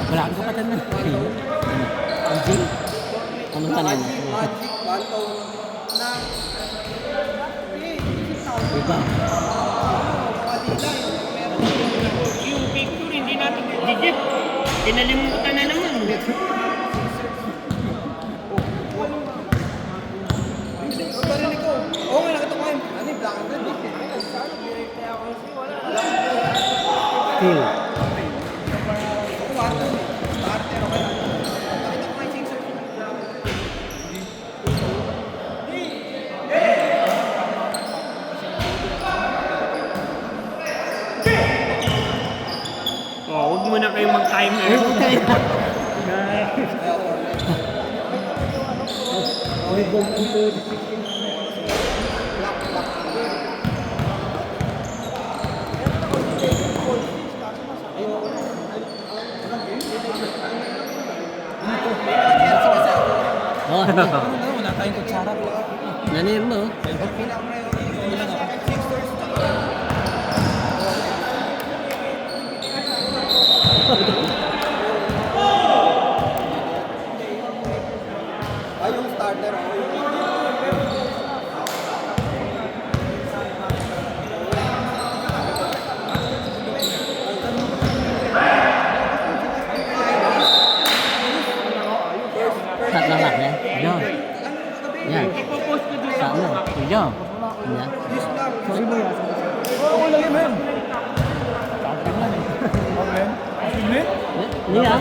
Wala ko pa tanong. Ang Jing? Anong tanong? Magic, bantaw na. Diba? Yung picture, hindi natin digit. Kinalimutan na naman. Parinig ko. Oo nga, nakita ko yun. Ano yung black and red? Still. Oh, huwag mo na kayo mag-timer. Oh, Wala tayong kutsara. nanir mo. Ay, yung starter. Sat lang lang ya. Yan. Yan. Ipopost ko doon. Sat mo. Yan. Yan. Sorry mo yan. Oo, lang yun, man. Ini ya.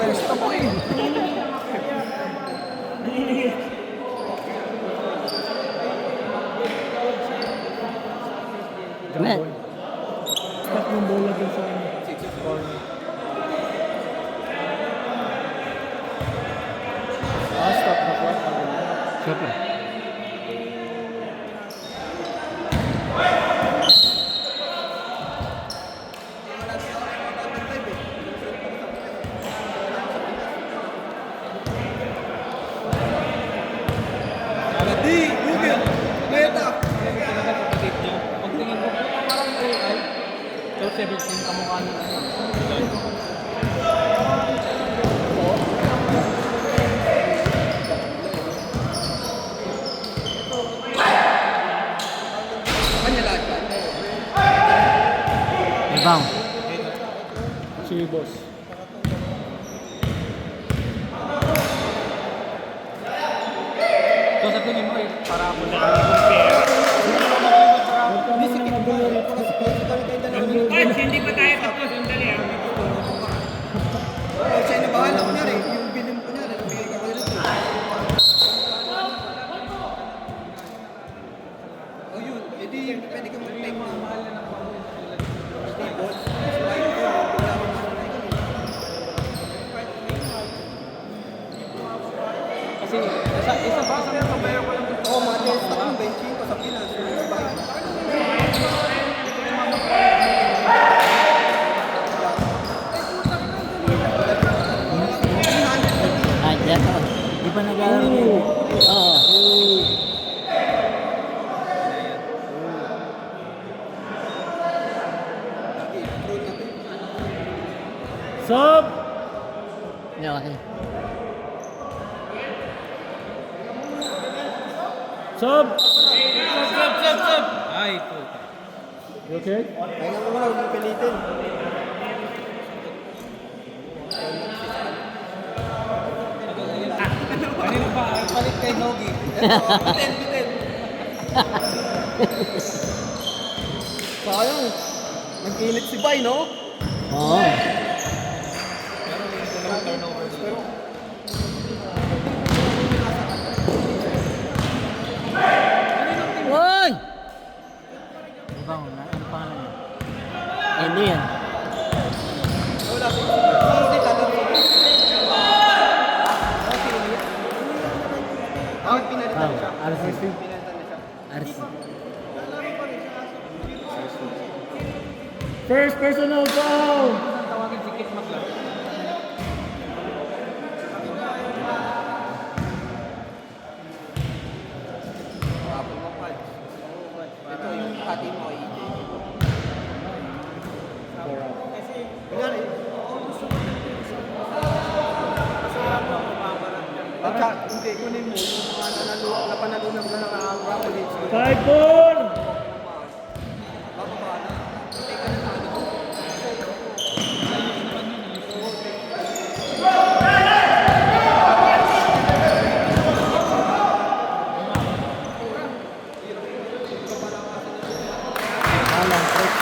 Gusto mo eh. Men. Stop yung bola dun sa stop na po. Siapa? Di, Google. Meta. Pagtingin mo, parang AI. So, 17 kamukha niya. Kanya lahat yan. Ibang. Si boss. So, sa tingin mo, para ako na lang compare. Hindi, sige. Kahit hindi pa tayo tapos, sandali ah. Siya na bahala ko niya rin. Yung bilim ko niya rin. Bigay ka ko nila ito. Oh, yun. Eh di, pwede ka mag-take na mahal na ng Hindi, boss. Slide ko. Wala akong mahal na ito. Kasi, isa ba sa mga kabayo ko lang Oo, mga test ako ng benching ko sa Pinas. Ay, dito. Di ba nag-aaral yun? Oo. Sub! Yeah, okay. Sub! Sub! Ay, puta. You okay? Kaya nga muna, huwag mong pilitin. Kanino pa? Palit kay Nogi. Bitin, bitin. Sayang. Nag-init si Bay, no? Oo. Uy! Ibang, ano pangalan niya? Ano yan? Wala. Hindi, tatanong. Ah, pinalitan siya. RC. Pinalitan na siya. RC. First personal foul! Tawagin si Kit Maclar. Hindi, kunin mo yung mga napanalunan ka ng Rapids. 5-4! Bababa na. Teka na ano. Alam, coach.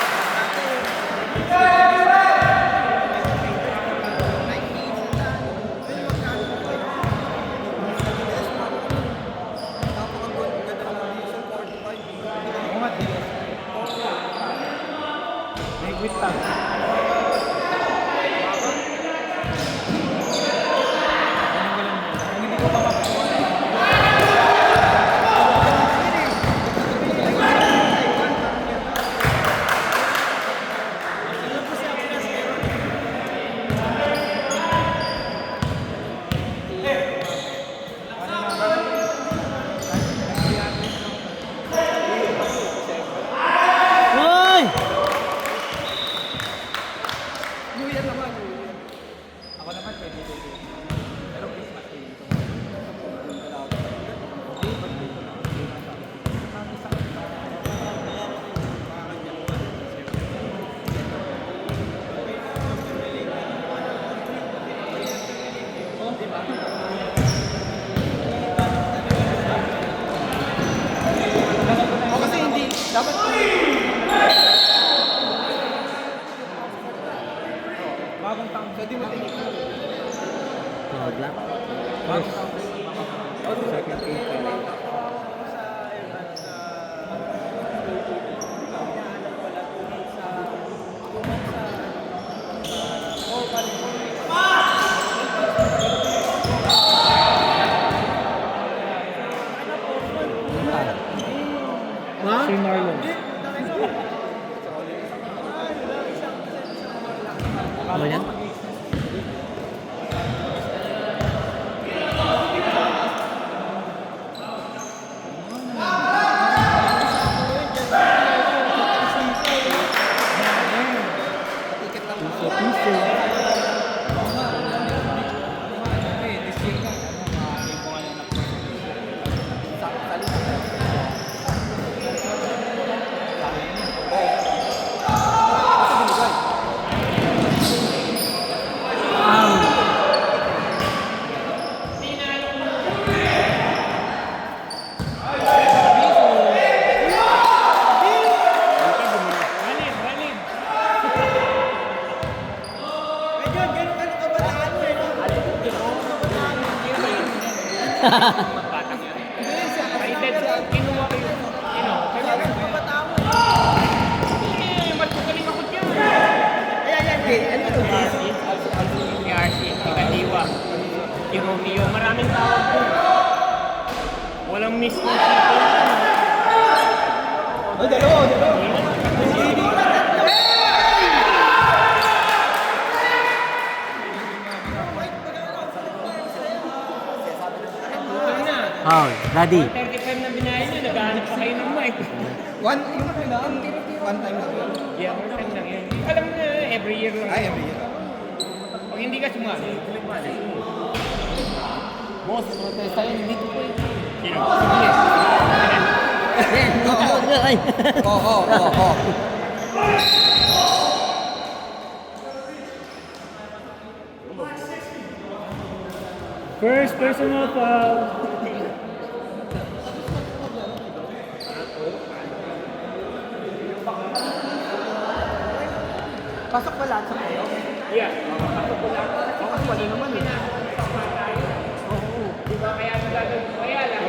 May quit pa. Hoy! New Year naman, New Year. Ako naman, pwede. Pero Christmas Day dito. O kasi hindi, dapat bagong taon. So di mo tingin. Proud lang. Bagong taon. Second April. Si Marlon. Ano yan? Ticket lang. Piso-piso. Ralim, ralim. Batang yan. Rated, kinuha ko yun. Mas magaling ako dyan. Si RC, si Kaliwa, si Romeo, maraming tawag po. Walang miss ng people. Oh, dalawa. Oh, daddy. 35 na binayan nyo, naghahanap pa kayo ng mic. One time lang. Yeah, one time lang yan. Alam mo na, every year lang. Ay, every year. Pag hindi ka sumali, Boss, protesta yun. Hindi ko po yun. sino? Ay. Oo. First personal foul. Pasok pa lahat sa kayo? Yeah. Ako po lang. Ako wala naman eh. Di ba kaya gagawin? Kaya lang.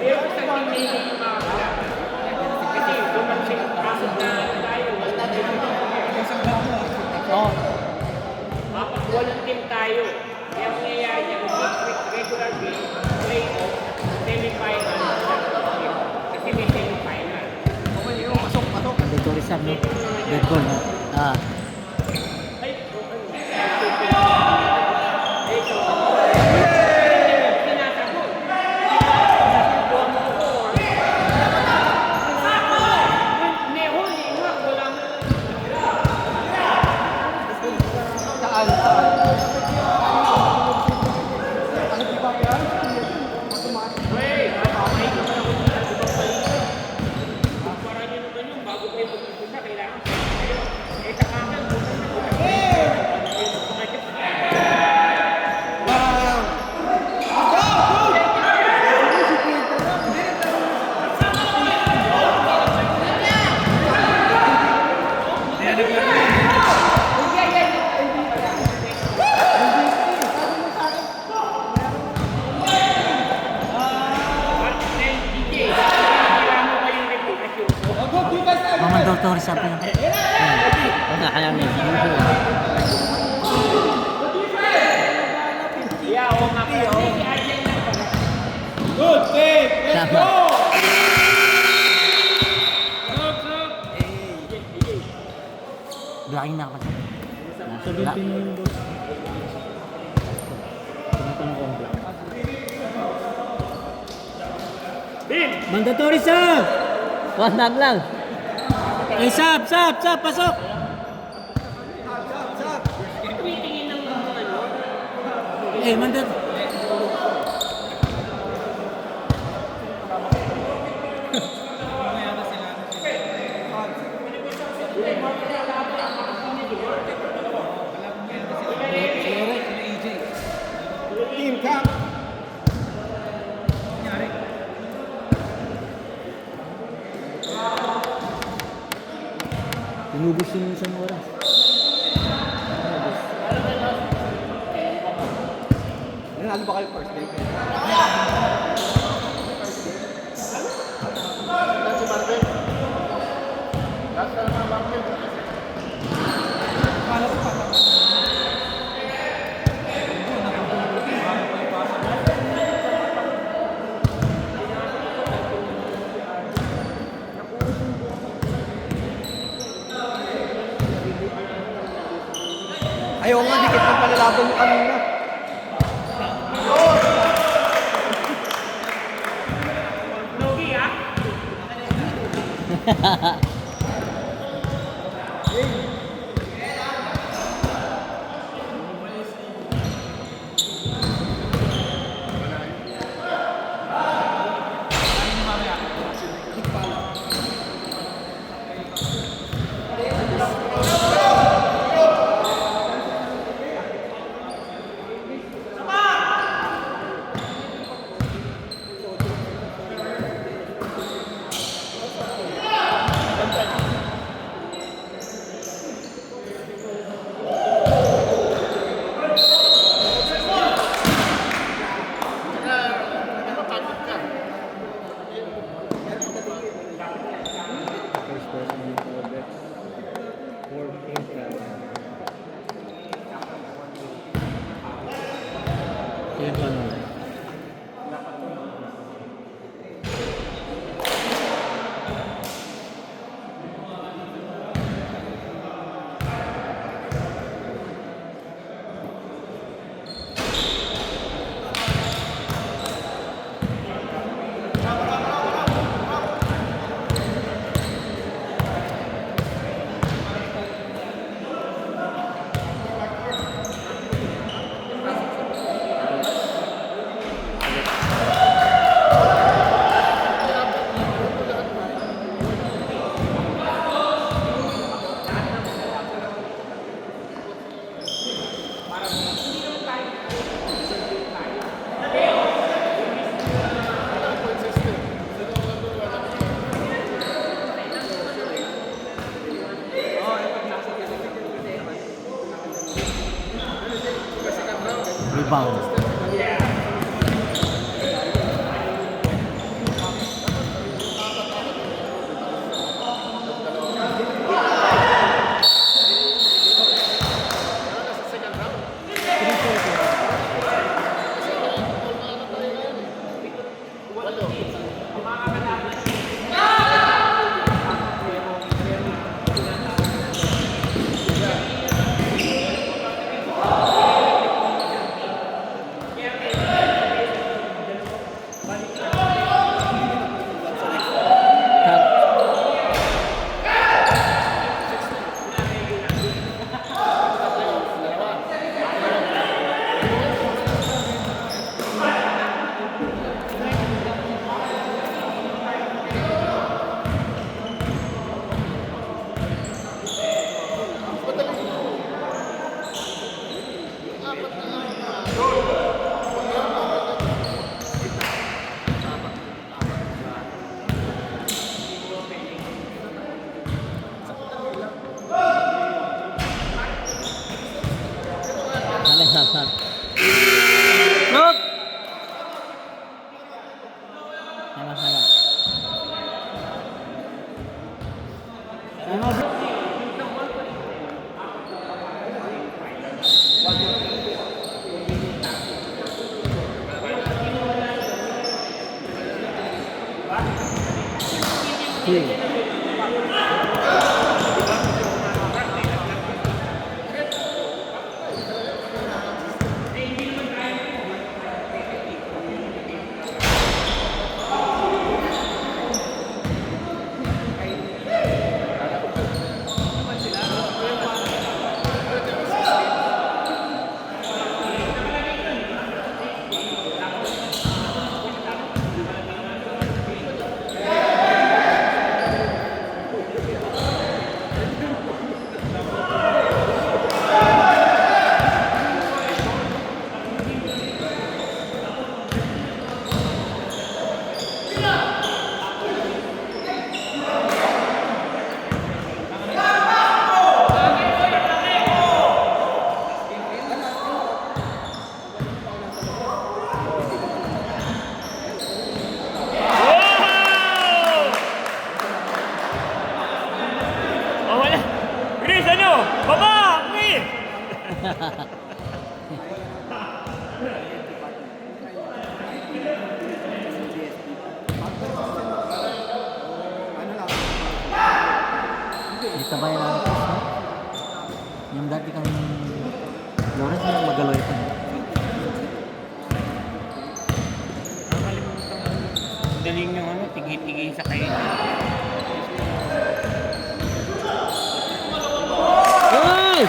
Pero sa team yung mga kalaban. Kasi dumansing pasok na tayo. Oh. Kapag walang team tayo, kaya mangyayari yan, regular game, play-off, semi-final, kasi may semi-final. Okay, yung pasok. Dito reserve, no? Dead ball, no? Ah. Ay, sinasagot. Sinasagot mo ako. Hindi, huli nga, wala mo. Saan? Ano di ba yan? Mandatory sabi niya. Wala ka lang yun. Yeah, oo nga pala. Good, take, let's Tama. go! Blocking na ako kasi. Wala. Mandatory sub! One knock lang. Ay, sub! Pasok! Eh, mandatory. Team Camp. Inubos yung isang oras. Nanalo ba kayo first game? Ayaw nga, dikit ng palalaban mo kanina. Logi, ah. Yan pa naman. Rebound. Saan? Look! Sama. Wow! Oh, wala. Chris, ano? Baba! Chris! Ano lang? Kita ba yung anak ko? Yung dati kang Lawrence na magaloy pa. Nakakalimutan ko. Daling yung ano, tigi-tigi sa kain. Hey!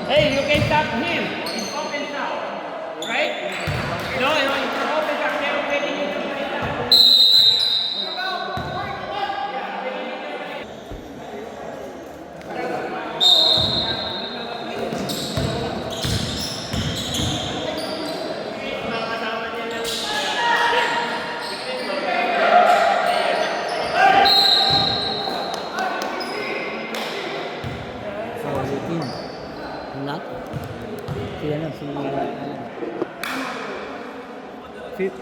Hey, you can stop him. It's open now. Right? No, it's open now. They're waiting in the open now. So, 18. Ang lahat? Si ano, si... Fit.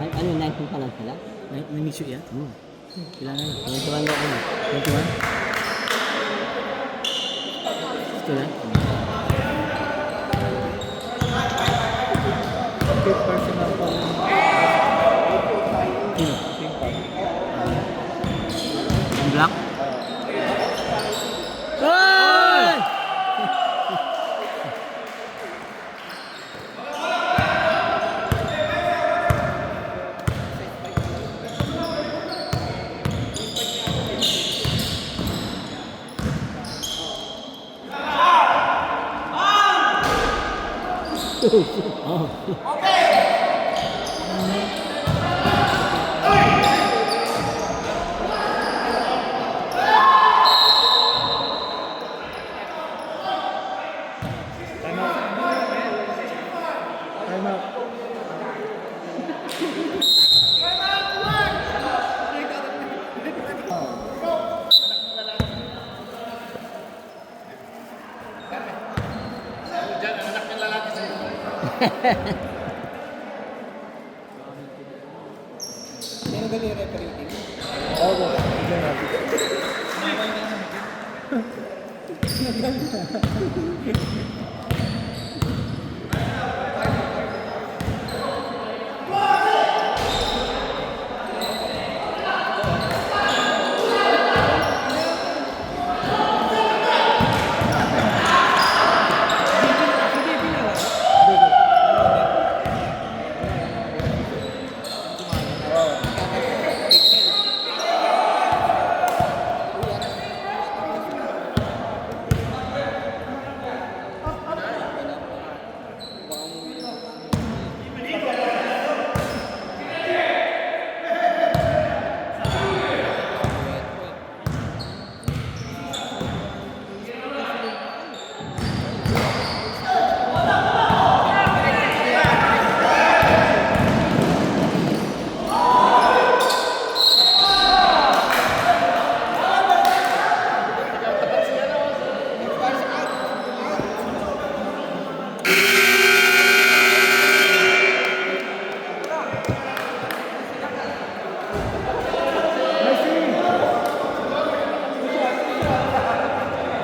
Ay, ano, 19 pa lang sila? Namisyo yan? Ilan na yun? 21 na ano. 21? Ito na? Fit personal pa lang. Sino? Team pa. Ang black? Hey! Time out. Sino ba yung referee team? Oo, dyan natin.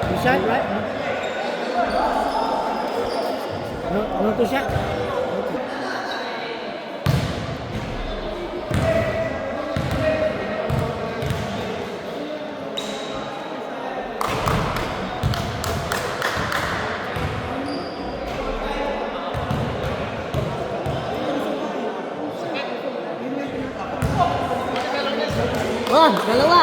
You shot, right? Ano to shot? Oh, dalawa!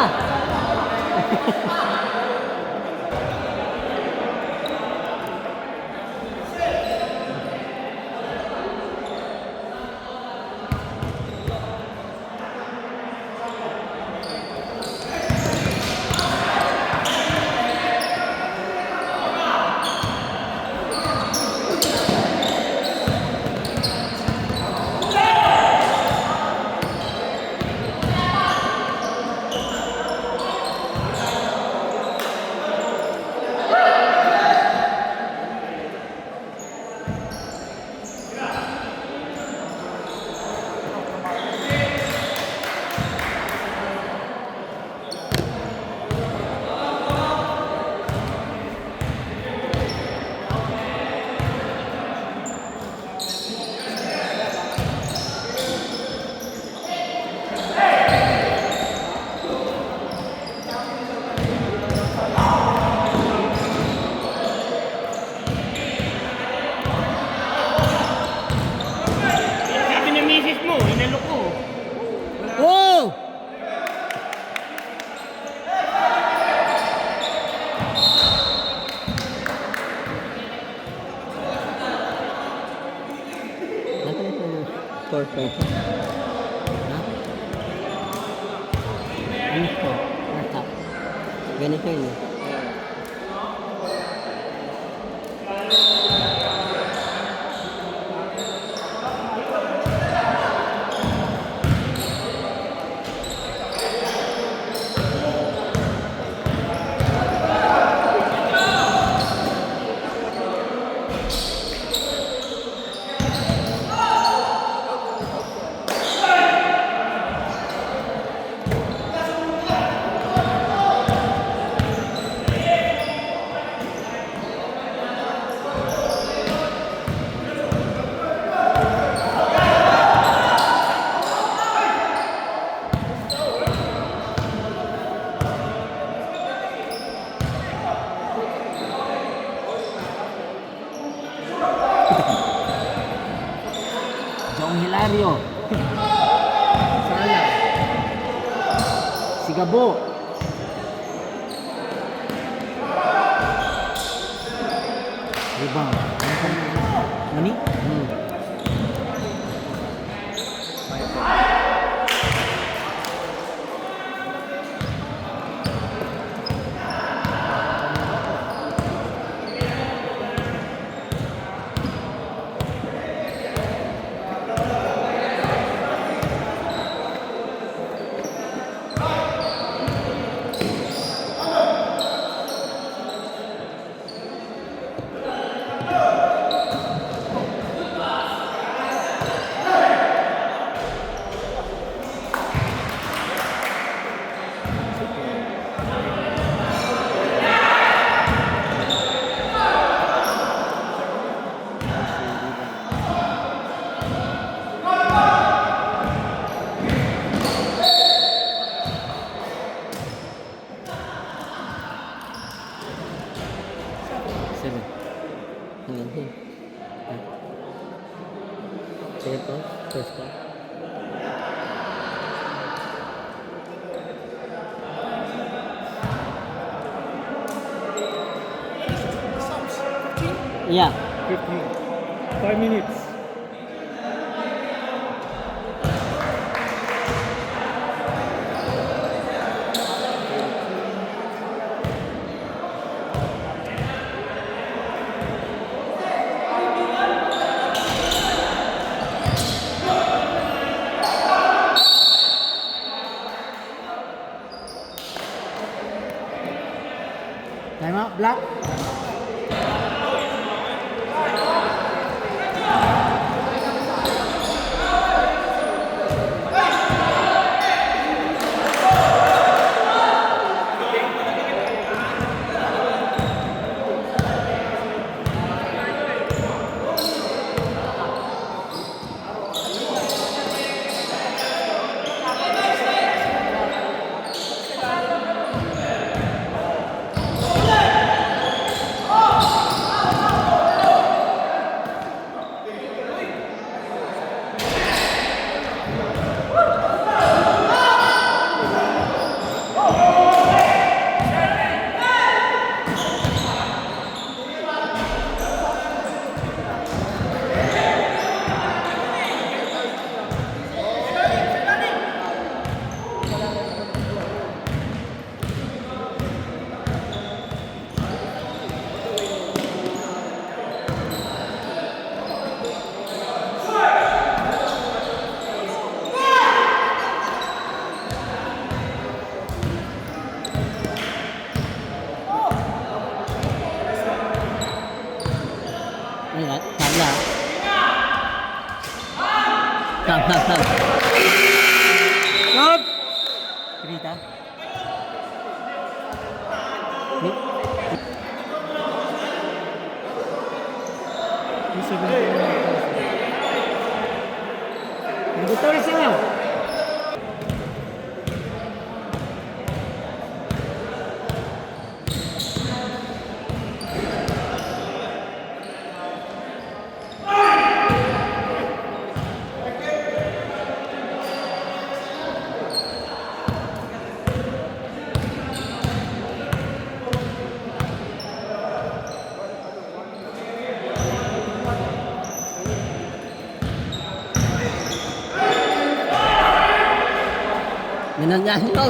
Sabi ng misis mo, inalok ko. Oh! Nasaan yung score point? Ha? Ano score? Nasa. Ganito yun eh. Jong Hilario. Sala. Sigabo. Rebound. Mani? Seven. Hanggang here. Second call, first call. Yeah. 15. 5 minutes. Time out, black. Stop! Rita? Nandito rin siya. Minanyahin ko.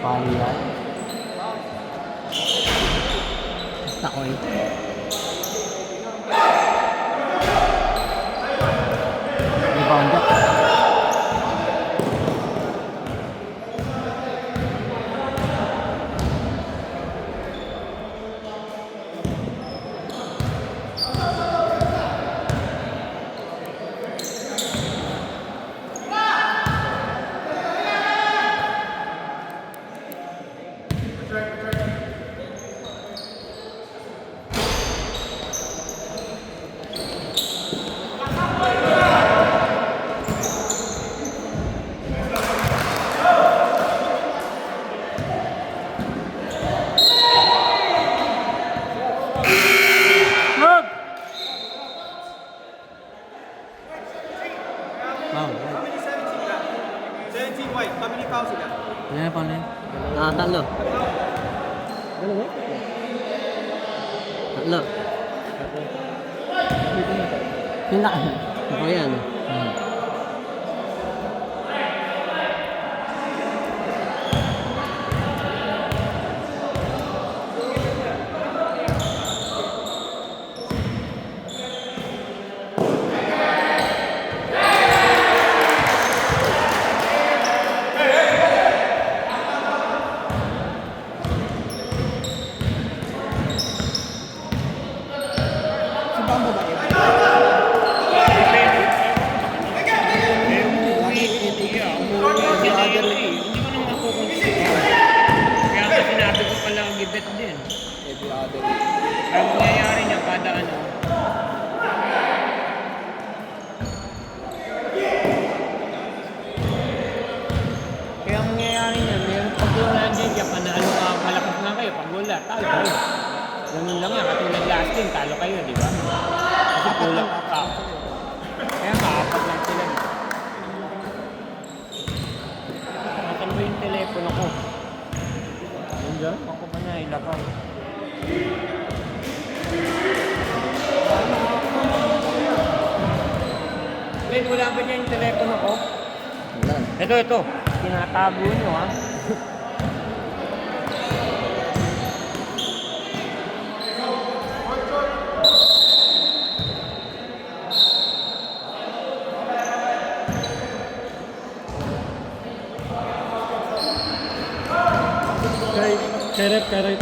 Kapali yan. Takoy. Rebound up. Stop! Wow. 17 white, how many fouls you got? Yan na pala. Tatlo. Tatlo. Pinaka. Ako yan. Si Bamba ba? Kaya nga sinabi ko pala ang gibet din. Every other. Ang nangyayari niya kada ano. talo kayo. Ganun lang yan, katulad last game, talo kayo, di ba? Kasi kulang ka. Kaya makapag lang sila. Nakatan mo yung telepono ko. Yun dyan? Ako ba na ilakaw? Wait, wala ba niya yung telepono ko? Wala. Ito. Tinatago nyo, ha? Karet.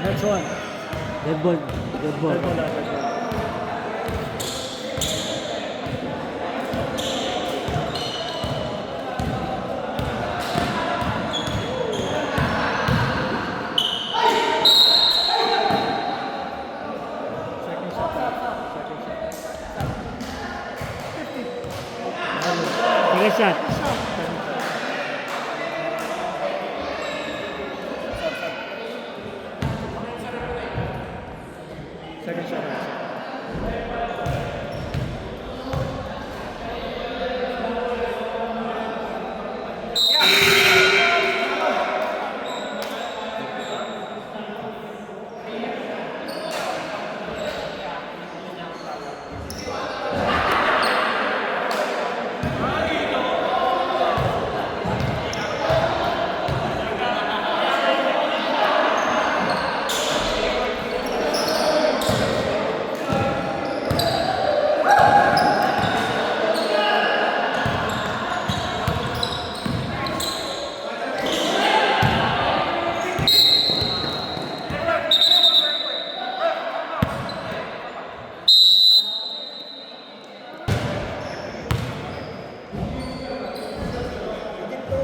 Next one. Dead ball. Second shot. Sige, shot. Second shot.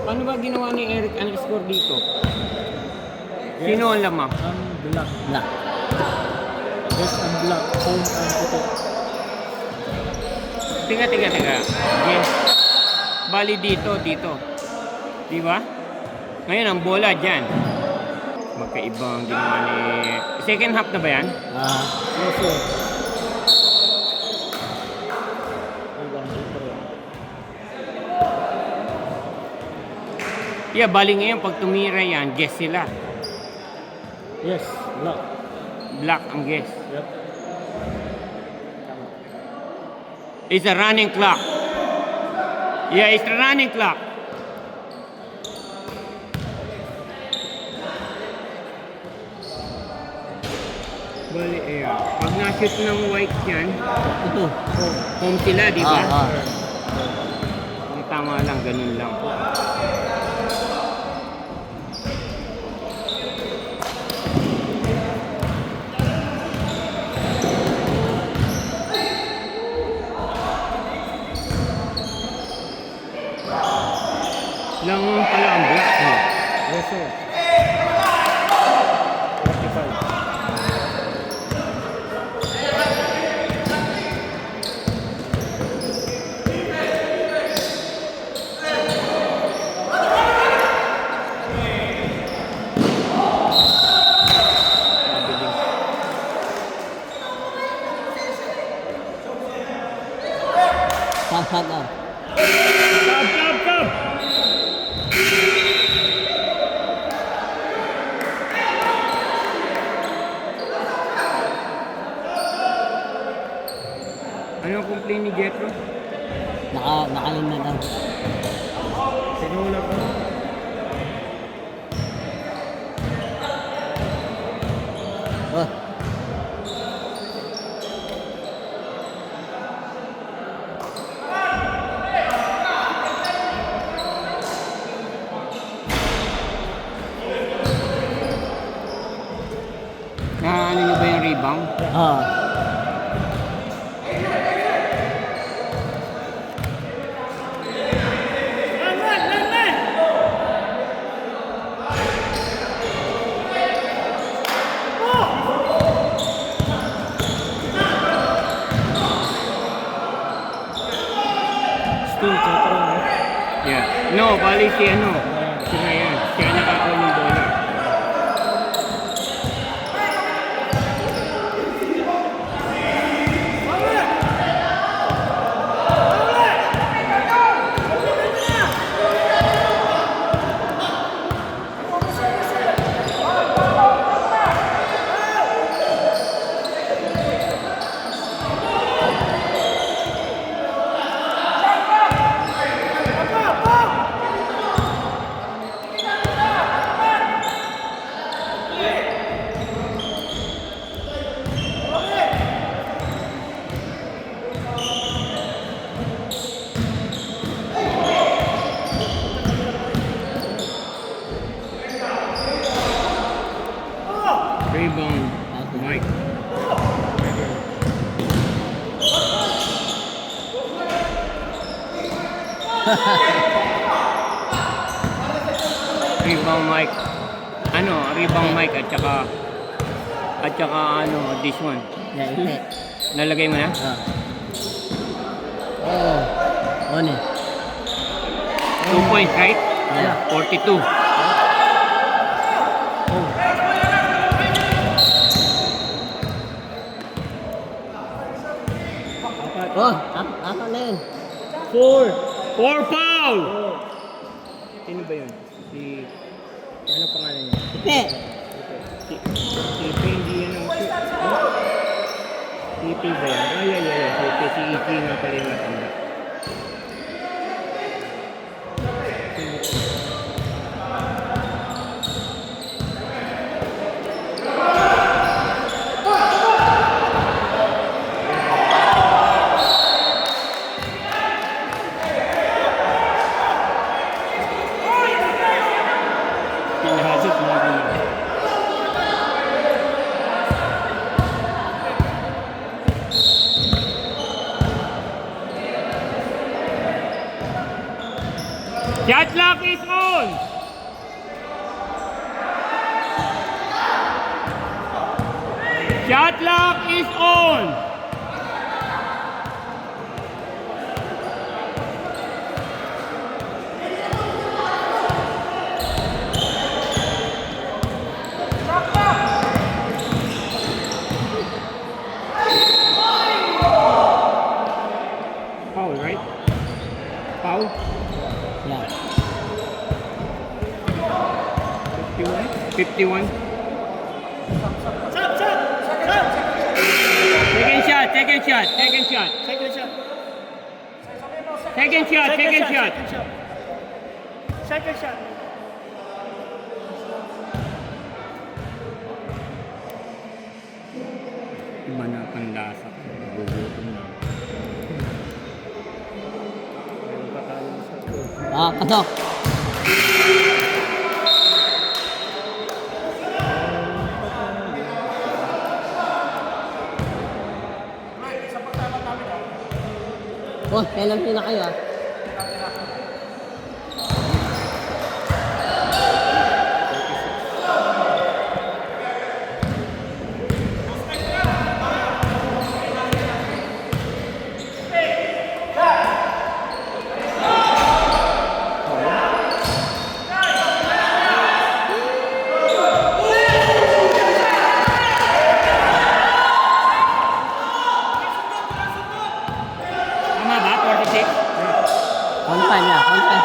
Paano ba ginawa ni Eric ang score dito? Sino ang lamang? Ang black. Black. Yes, ang black. Home ang puti. Tiga. Yes. Bali dito. Di ba? Ngayon ang bola dyan. Magkaiba ang ginawa ni... Second half na ba yan? Yes, sir. Yeah, bali ngayon pag tumira yan, guess sila. Yes, black. Black ang guess. Yep. It's a running clock. Yeah, it's a running clock. Bali, pag na-shoot ng white yan, Ito. home sila, di ba? Ah. Ang tama lang, ganun lang. Lang pala ang black. Yes, sir. 45. Stop. Ano ang complaint ni Jetro? Nakalim na daw. Sinulog ko. Oh. Ano nyo ba yung rebound? Ah. Bali si ano, si Ryan, siya nakakuha ng bola. Rebound, Mike. Rebound Mike. Ano, rebound Mike at saka ano, this one. Yeah, hindi. Nalagay mo na? Oh. On eh. 2 points, right? Yeah. 42. Oh, ako na yun. 4 foul! Sino ba yun? Ano pangalan niya? Ipe! Si hindi yan ang si ba yan? Ay. Si Iki nga pala yung matanda. Pinahasot mo ako. Shot clock is on! Shot clock is on! Foul, right? Foul? Yeah. 51. Second shot. Iba na pandasa. Gugutom na. Pasok. Oh, penalty na kayo ah. Tama ba? 46? On time ya, on time.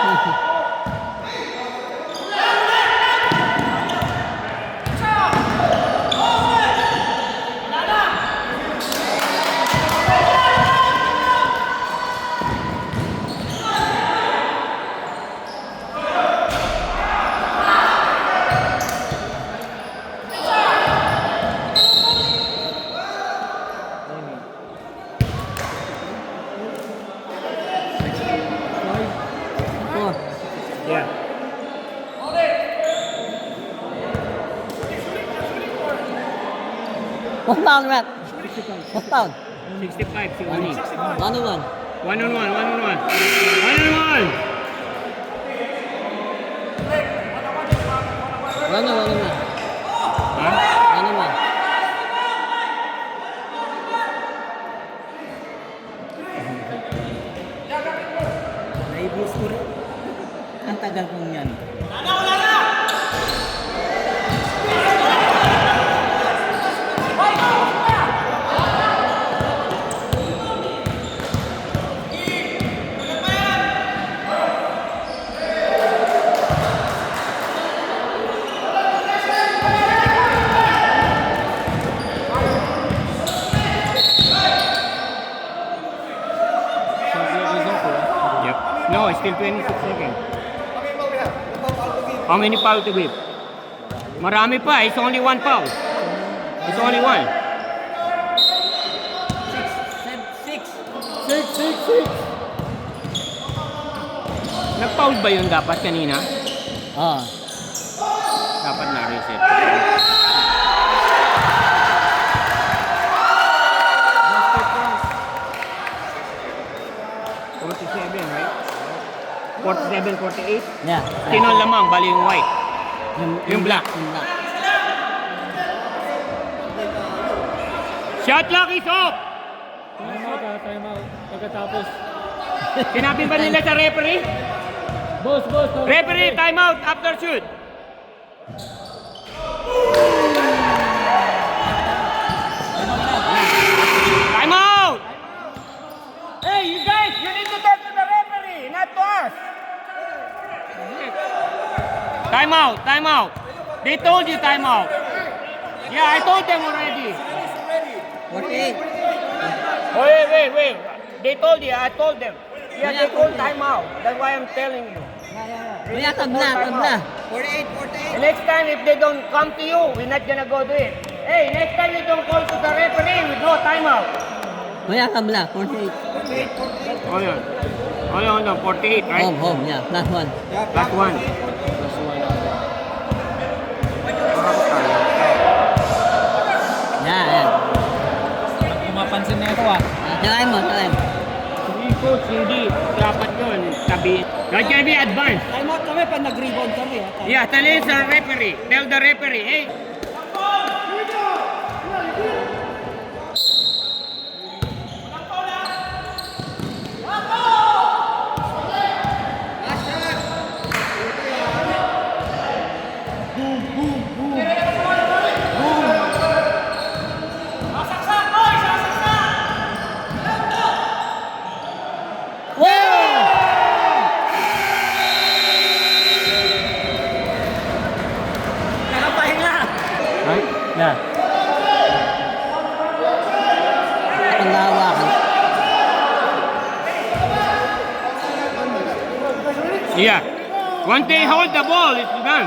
Oh, Yeah. what's down, Rat? What's down? 65 si Uni. 1-1. 1-on-1. Ha? 1-1. Naibos ko rin. Ang tagal still 26 seconds. Okay, we have. How many foul to give? Marami pa. It's only one foul. It's only one. Nag-foul ba yun dapat kanina? Oh. Dapat na-reset. Right? 47, 48? Yeah. Sino ang lamang? Bali yung white. Yung black. Yung black. Shot clock is off! Time out. Pagkatapos. Sinabi ba nila sa referee? Boss. Referee, time out after shoot. Time out! Hey, you guys, you need to talk to the referee, not to us. Time out. They told you time out. Yeah, I told them already. 48. Wait. They told you, I told them. Yeah, they called time out. That's why I'm telling you. Kuya, tabla. 48. And next time, if they don't come to you, we're not gonna go do it. Hey, next time you don't call to the referee, we go timeout. Kuya, tabla. 48. Hold on, 48, right? Home, yeah. Last one. Last one. Yeah. Kung mapansin na ito ah. Try mo. Hindi, coach, hindi. Dapat yun, tabi. That can be advanced. Time out kami pag nag-rebound kami. Yeah, tell the referee. Tell the referee, hey. Right? Yeah. Panglawakan. Yeah. Once they hold the ball, it's done.